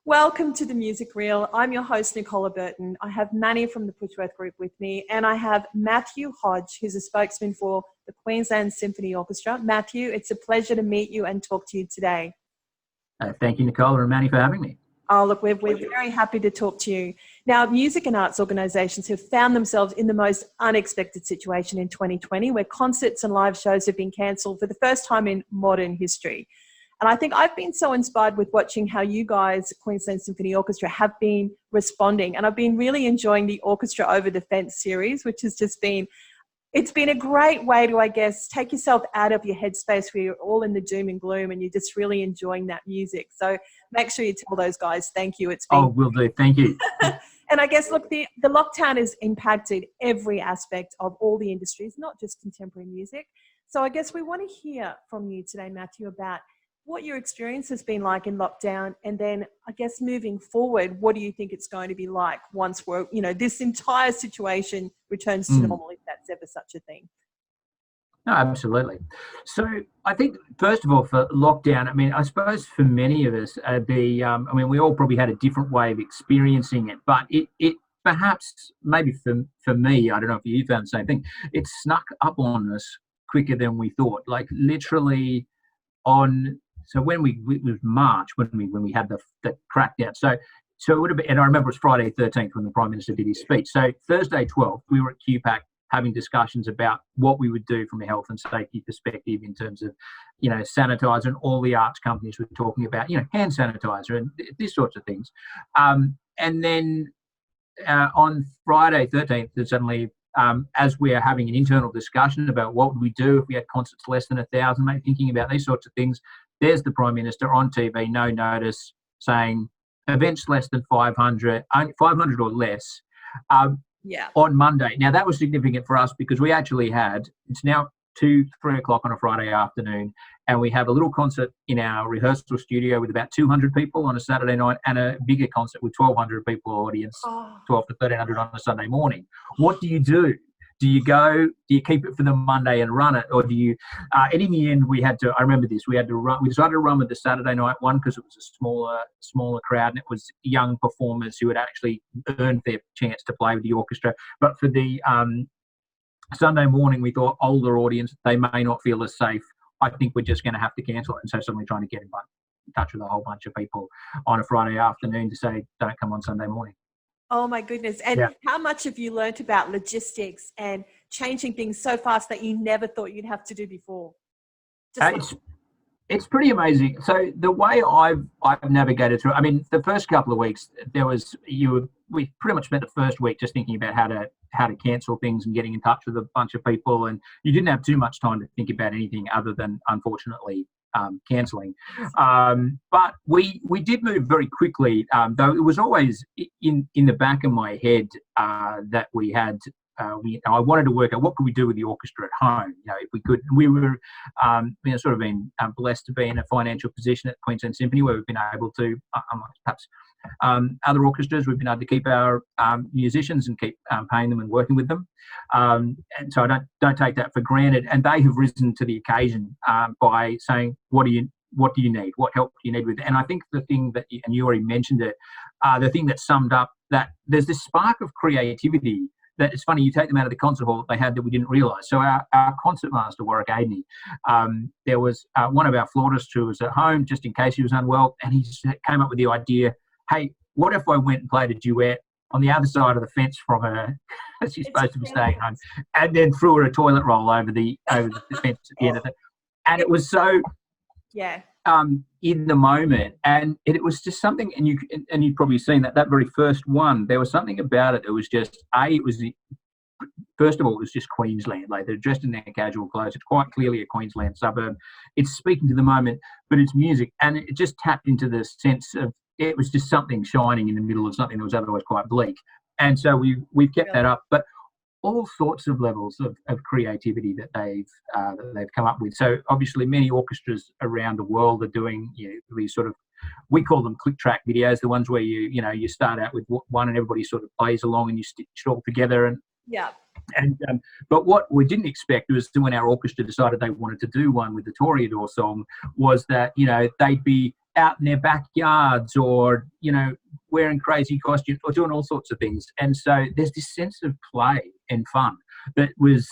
Welcome to the Music Reel. I'm your host, Nicola Burton. I have Manny from the Pushworth group with me, and I have Matthew Hodge, who's a spokesman for the Queensland Symphony Orchestra. Matthew, it's a pleasure to meet you and talk to you today. Thank you, Nicola and Manny, for having me. Oh, look, we're very happy to talk to you. Now, music and arts organisations have found themselves in the most unexpected situation in 2020, where concerts and live shows have been cancelled for the first time in modern history. And I think I've been so inspired with watching how you guys, Queensland Symphony Orchestra, have been responding. And I've been really enjoying the Orchestra Over the Fence series, which has just been, it's been a great way to, I guess, take yourself out of your headspace where you're all in the doom and gloom and you're just really enjoying that music. So make sure you tell those guys thank you. It's been... Oh, will do. Thank you. And I guess, look, the lockdown has impacted every aspect of all the industries, not just contemporary music. So I guess we want to hear from you today, Matthew, about what your experience has been like in lockdown, and then I guess moving forward, what do you think it's going to be like once we're, this entire situation returns to normal, if that's ever such a thing? No, absolutely. So I think, first of all, for lockdown, I suppose for many of us, we all probably had a different way of experiencing it, but it perhaps, maybe for me, I don't know if you found the same thing, it snuck up on us quicker than we thought. Like literally so when it was March when we had the crackdown. So it would have been, and I remember it was Friday 13th when the Prime Minister did his speech. So Thursday 12th, we were at QPAC having discussions about what we would do from a health and safety perspective in terms of, sanitizer, and all the arts companies were talking about, hand sanitizer and these sorts of things. And then on Friday 13th, suddenly, as we are having an internal discussion about what would we do if we had concerts less than 1,000, thinking about these sorts of things, there's the Prime Minister on TV, no notice, saying events less than 500 or less on Monday. Now, that was significant for us because we actually it's now 2-3 o'clock on a Friday afternoon, and we have a little concert in our rehearsal studio with about 200 people on a Saturday night, and a bigger concert with 1,200 people audience, 12 to 1,300 on a Sunday morning. What do you do? Do you keep it for the Monday and run it, or do you? And in the end, I remember this. We decided to run with the Saturday night one because it was a smaller crowd, and it was young performers who had actually earned their chance to play with the orchestra. But for the Sunday morning, we thought older audience, they may not feel as safe. I think we're just going to have to cancel it. And so suddenly trying to get in touch with a whole bunch of people on a Friday afternoon to say, don't come on Sunday morning. Oh my goodness. And how much have you learnt about logistics and changing things so fast that you never thought you'd have to do before? It's pretty amazing. So the way I've navigated through, the first couple of weeks, we pretty much spent the first week just thinking about how to cancel things and getting in touch with a bunch of people, and you didn't have too much time to think about anything other than, unfortunately, cancelling. But we did move very quickly, though it was always in the back of my head that we had. I wanted to work out what could we do with the orchestra at home. If we could, we were sort of been blessed to be in a financial position at Queensland Symphony where we've been able to, perhaps other orchestras, we've been able to keep our musicians and keep paying them and working with them. And so I don't take that for granted. And they have risen to the occasion by saying, what do you need? What help do you need with it? And I think the thing that, and you already mentioned it, the thing that summed up that there's this spark of creativity that it's funny, you take them out of the concert hall that they had that we didn't realise. So our concertmaster, Warwick Aidney, there was one of our flautists who was at home just in case he was unwell, and he came up with the idea, hey, what if I went and played a duet on the other side of the fence from her, she's supposed to be staying home, and then threw her a toilet roll over the fence at the end of it. And it was so... in the moment, and it was just something, and you've probably seen that very first one, there was something about it. It was just first of all, it was just Queensland. Like, they're dressed in their casual clothes. It's quite clearly a Queensland suburb. It's speaking to the moment, but it's music, and it just tapped into the sense of, it was just something shining in the middle of something that was otherwise quite bleak. And so we've kept that up, but all sorts of levels of creativity that they've come up with. So obviously many orchestras around the world are doing these sort of, we call them click track videos, the ones where you start out with one and everybody sort of plays along and you stitch it all together. But what we didn't expect was when our orchestra decided they wanted to do one with the Toreador song was that they'd be out in their backyards, or wearing crazy costumes or doing all sorts of things. And so there's this sense of play and fun that was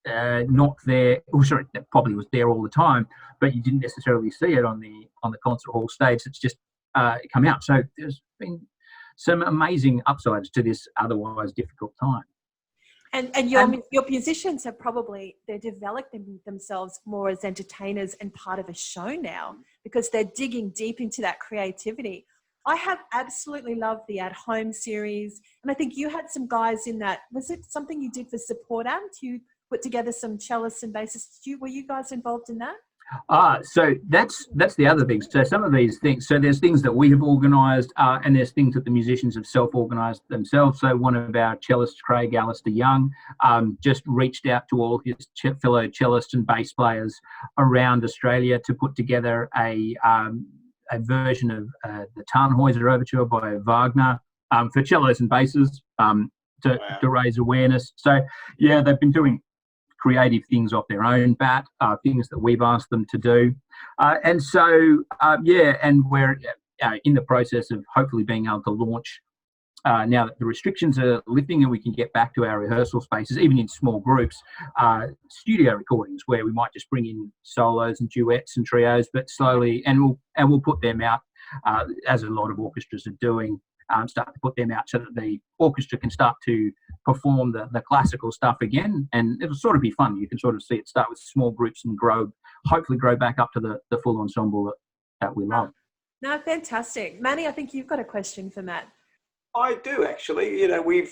not there. Oh, sorry, that probably was there all the time, but you didn't necessarily see it on the concert hall stage. It's just come out. So there's been some amazing upsides to this otherwise difficult time. And your musicians have they're developing themselves more as entertainers and part of a show now, because they're digging deep into that creativity. I have absolutely loved the At Home series, and I think you had some guys in that. Was it something you did for Support Act? You put together some cellists and bassists. Were you guys involved in that? So that's the other thing. So some of these things, so there's things that we have organised, and there's things that the musicians have self-organised themselves. So one of our cellists, Craig Alistair Young, just reached out to all his fellow cellists and bass players around Australia to put together a version of the Tannhäuser Overture by Wagner for cellos and basses to raise awareness. So yeah, they've been doing creative things off their own bat, things that we've asked them to do. And we're in the process of hopefully being able to launch, now that the restrictions are lifting and we can get back to our rehearsal spaces, even in small groups, studio recordings where we might just bring in solos and duets and trios, but slowly, and we'll put them out, as a lot of orchestras are doing, start to put them out so that the orchestra can start to perform the classical stuff again, and it'll sort of be fun. You can sort of see it start with small groups and hopefully grow back up to the full ensemble that we love. No, fantastic. Manny, I think you've got a question for Matt. I do actually. We're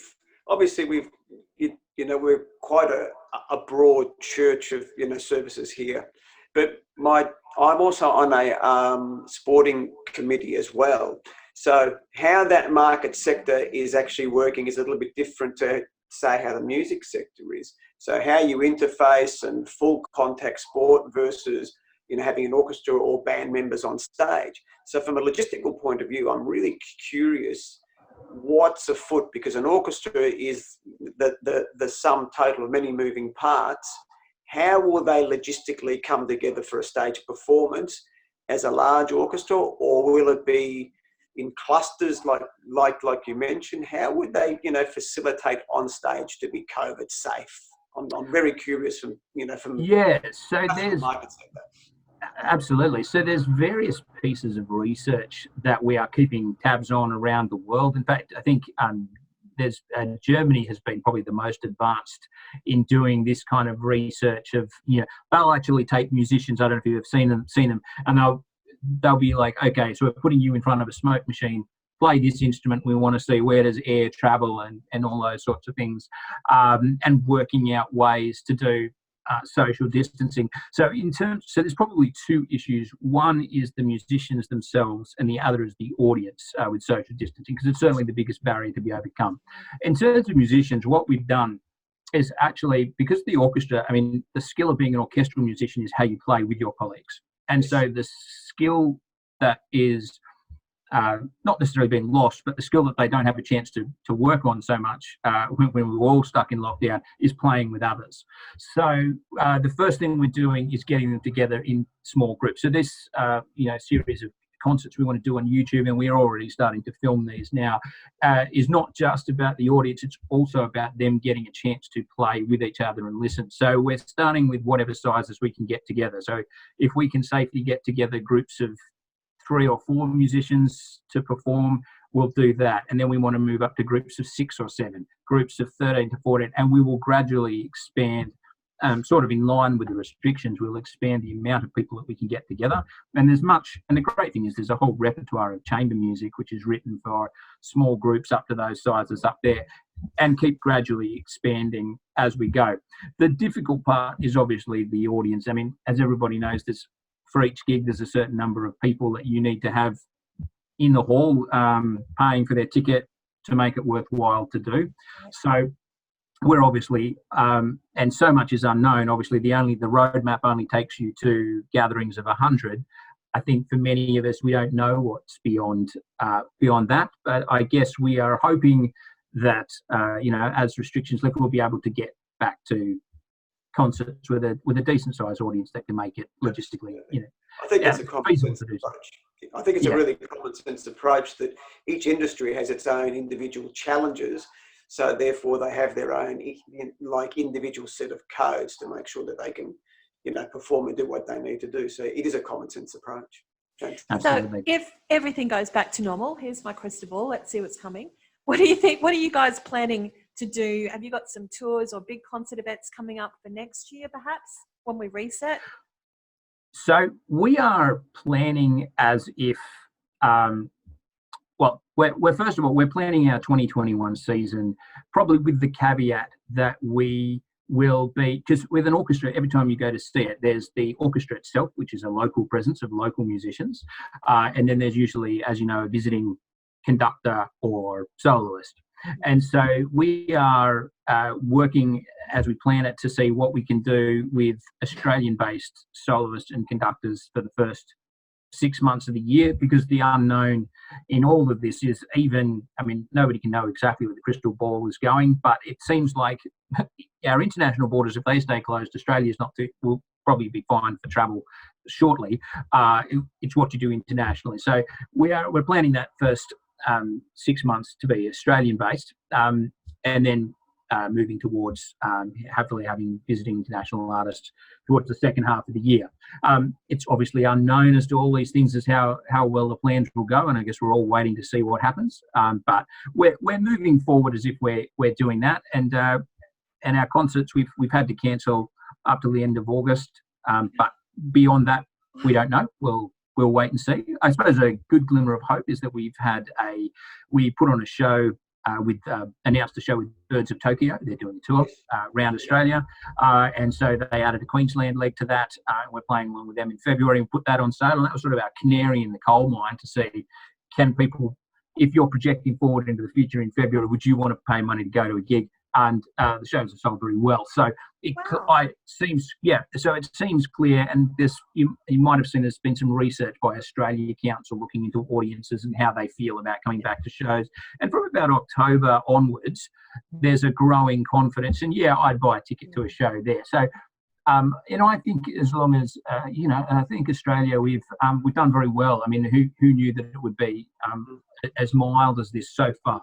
quite a broad church of services here, but I'm also on a sporting committee as well. So how that market sector is actually working is a little bit different to, say, how the music sector is. So how you interface and full contact sport versus, having an orchestra or band members on stage. So from a logistical point of view, I'm really curious what's afoot, because an orchestra is the sum total of many moving parts. How will they logistically come together for a stage performance as a large orchestra, or will it be in clusters like you mentioned? How would they, facilitate on stage to be COVID safe? I'm very curious from so there's market sector. Absolutely. So there's various pieces of research that we are keeping tabs on around the world. In fact, I think Germany has been probably the most advanced in doing this kind of research of, they'll actually take musicians, I don't know if you've seen them, and they'll be like, okay, so we're putting you in front of a smoke machine, play this instrument, we want to see where does air travel and all those sorts of things, and working out ways to do social distancing. So there's probably two issues. One is the musicians themselves, and the other is the audience with social distancing, because it's certainly the biggest barrier to be overcome. In terms of musicians, what we've done is actually, because the orchestra, the skill of being an orchestral musician is how you play with your colleagues. And so the skill that is not necessarily been lost, but the skill that they don't have a chance to work on so much when we were all stuck in lockdown is playing with others. So the first thing we're doing is getting them together in small groups. So this series of concerts we want to do on YouTube, and we're already starting to film these now, is not just about the audience, it's also about them getting a chance to play with each other and listen. So we're starting with whatever sizes we can get together. So if we can safely get together groups of 3 or 4 musicians to perform, we'll do that. And then we want to move up to groups of 6 or 7, groups of 13 to 14, and we will gradually expand, sort of in line with the restrictions. We'll expand the amount of people that we can get together. And the great thing is there's a whole repertoire of chamber music, which is written for small groups up to those sizes up there, and keep gradually expanding as we go. The difficult part is obviously the audience. As everybody knows, for each gig, there's a certain number of people that you need to have in the hall paying for their ticket to make it worthwhile to do. So we're obviously, and so much is unknown, obviously the roadmap only takes you to gatherings of 100. I think for many of us, we don't know what's beyond that, but I guess we are hoping that, as restrictions lift, we'll be able to get back to concerts with a decent sized audience that can make it logistically, I think that's a common sense approach. I think it's Yeah. a really common sense approach that each industry has its own individual challenges. So therefore they have their own like individual set of codes to make sure that they can, perform and do what they need to do. So it is a common sense approach. Thanks. Absolutely. So if everything goes back to normal, here's my crystal ball. Let's see what's coming. What do you think? What are you guys planning to do? Have you got some tours or big concert events coming up for next year, perhaps, when we reset? So we are planning as if, we're first of all, we're planning our 2021 season, probably with the caveat that we will be, because with an orchestra, every time you go to see it, there's the orchestra itself, which is a local presence of local musicians. And then there's usually, as you know, a visiting conductor or soloist. And so we are working as we plan it to see what we can do with Australian-based soloists and conductors for the first 6 months of the year, because the unknown in all of this is nobody can know exactly where the crystal ball is going, but it seems like our international borders, if they stay closed, will probably be fine for travel shortly. It's what you do internationally. So we're planning that first 6 months to be Australian based, and then moving towards hopefully having visiting international artists towards the second half of the year. It's obviously unknown as to all these things as how well the plans will go, and I guess we're all waiting to see what happens. But we're moving forward as if we're doing that, and our concerts we've had to cancel up to the end of August, but beyond that we don't know. We'll wait and see. I suppose a good glimmer of hope is that we put on a show announced a show with Birds of Tokyo. They're doing a tour around Australia, and so they added a Queensland leg to that. We're playing along with them in February and put that on sale, and that was sort of our canary in the coal mine to see, can people, if you're projecting forward into the future in February, would you want to pay money to go to a gig? And the shows are sold very well. So it seems clear, and you might have seen there's been some research by Australia Council looking into audiences and how they feel about coming back to shows. And from about October onwards, there's a growing confidence. And I'd buy a ticket to a show there. So, I think as long as, I think Australia, we've done very well. I mean, who knew that it would be as mild as this so far?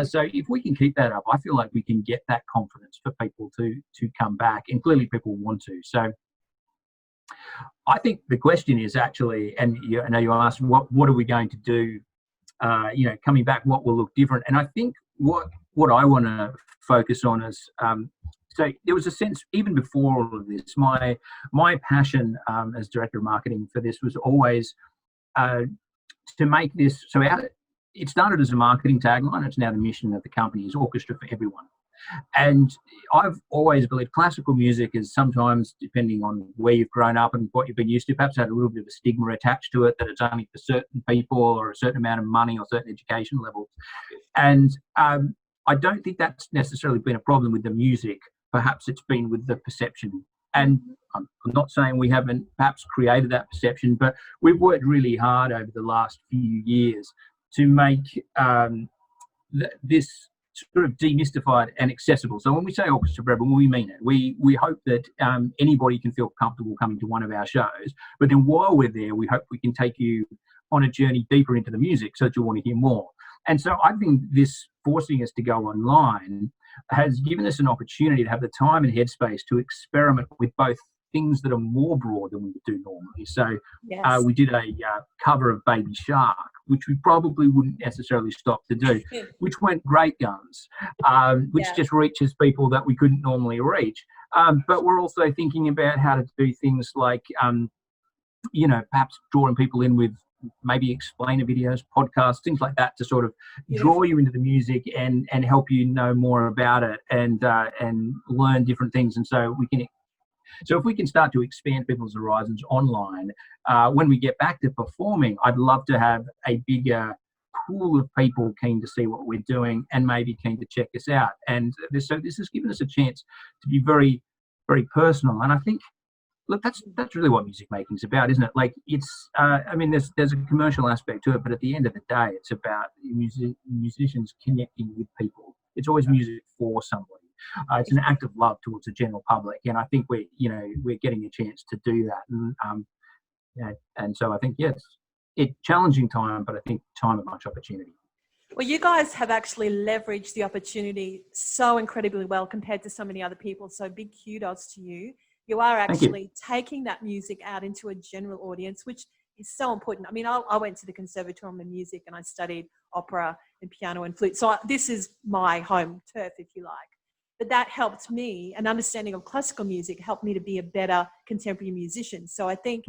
So if we can keep that up, I feel like we can get that confidence for people to come back, and clearly people want to. So I think the question is actually, and I know you asked, what are we going to do? Coming back, what will look different? And I think what I want to focus on is, so there was a sense even before all of this, my passion as director of marketing for this was always to make this so out. It started as a marketing tagline. It's now the mission of the company is orchestra for everyone. And I've always believed classical music is sometimes, depending on where you've grown up and what you've been used to, perhaps had a little bit of a stigma attached to it, that it's only for certain people or a certain amount of money or certain education levels. And I don't think that's necessarily been a problem with the music. Perhaps it's been with the perception. And I'm not saying we haven't perhaps created that perception, but we've worked really hard over the last few years to make this sort of demystified and accessible. So when we say orchestra for everyone, we mean it. We hope that anybody can feel comfortable coming to one of our shows. But then while we're there, we hope we can take you on a journey deeper into the music so that you'll want to hear more. And so I think this forcing us to go online has given us an opportunity to have the time and headspace to experiment with both things that are more broad than we would do normally. So we did a cover of Baby Shark, which we probably wouldn't necessarily stop to do, which went great guns, which just reaches people that we couldn't normally reach. But we're also thinking about how to do things like, perhaps drawing people in with maybe explainer videos, podcasts, things like that, to sort of draw you into the music and help you know more about it and learn different things. And so if we can start to expand people's horizons online, when we get back to performing, I'd love to have a bigger pool of people keen to see what we're doing and maybe keen to check us out. And this has given us a chance to be very, very personal. And I think, look, that's really what music making is about, isn't it? Like it's, there's a commercial aspect to it, but at the end of the day, it's about musicians connecting with people. It's always music for somebody. It's an act of love towards the general public, and I think we're getting a chance to do that, and so I think it's challenging time, but I think time of much opportunity. Well, you guys have actually leveraged the opportunity so incredibly well compared to so many other people. So big kudos to you. You are actually taking that music out into a general audience, which is so important. I mean, I went to the Conservatorium of Music and I studied opera and piano and flute. So this is my home turf, if you like. But that helped me, an understanding of classical music helped me to be a better contemporary musician. So I think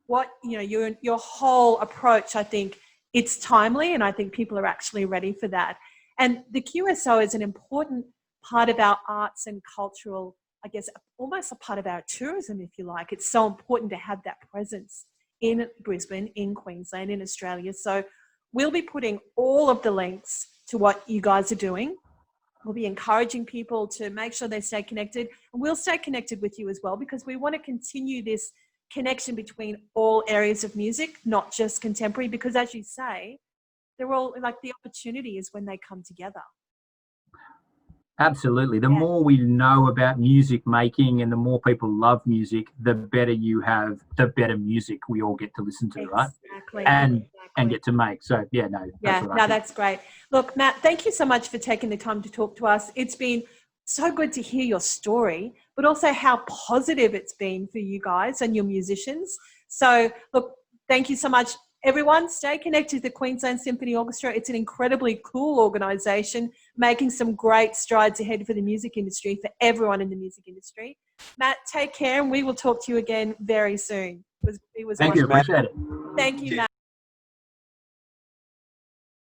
what, you know, your whole approach, I think it's timely, and I think people are actually ready for that. And the QSO is an important part of our arts and cultural, I guess, almost a part of our tourism, if you like. It's so important to have that presence in Brisbane, in Queensland, in Australia. So we'll be putting all of the links to what you guys are doing. We'll be encouraging people to make sure they stay connected. And we'll stay connected with you as well, because we want to continue this connection between all areas of music, not just contemporary, because as you say, they're all like, the opportunity is when they come together. Absolutely. The more we know about music making and the more people love music, the better you have, the better music we all get to listen to, right? And get to make. So that's great. Look, Matt, thank you so much for taking the time to talk to us. It's been so good to hear your story, but also how positive it's been for you guys and your musicians. So look, thank you so much. Everyone, stay connected to the Queensland Symphony Orchestra. It's an incredibly cool organisation, making some great strides ahead for the music industry, for everyone in the music industry. Matt, take care, and we will talk to you again very soon. It was Thank you, appreciate it. Thank you, Matt.